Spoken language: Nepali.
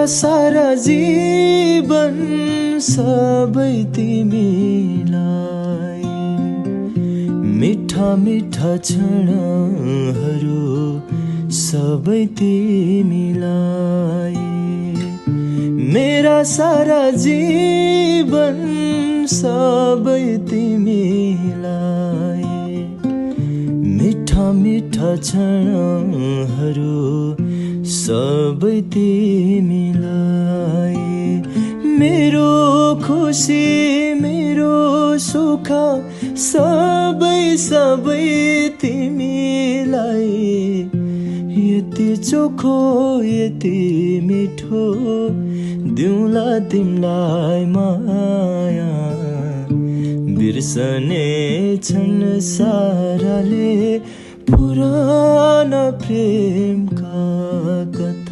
सारा जीवन सबै तिमीलाई मिठा मिठा क्षणहरू सबै तिमीलाई मेरा सारा जीवन सबै तिमीलाई मिठा मिठा क्षणहरू सबै तिमीलाई मेरो खुसी मेरो सुख सबै सबै तिमीलाई यति चोखो यति मिठो दिउँला तिमीलाई माया बिर्सने छन् साराले पुराना प्रेमका कथा।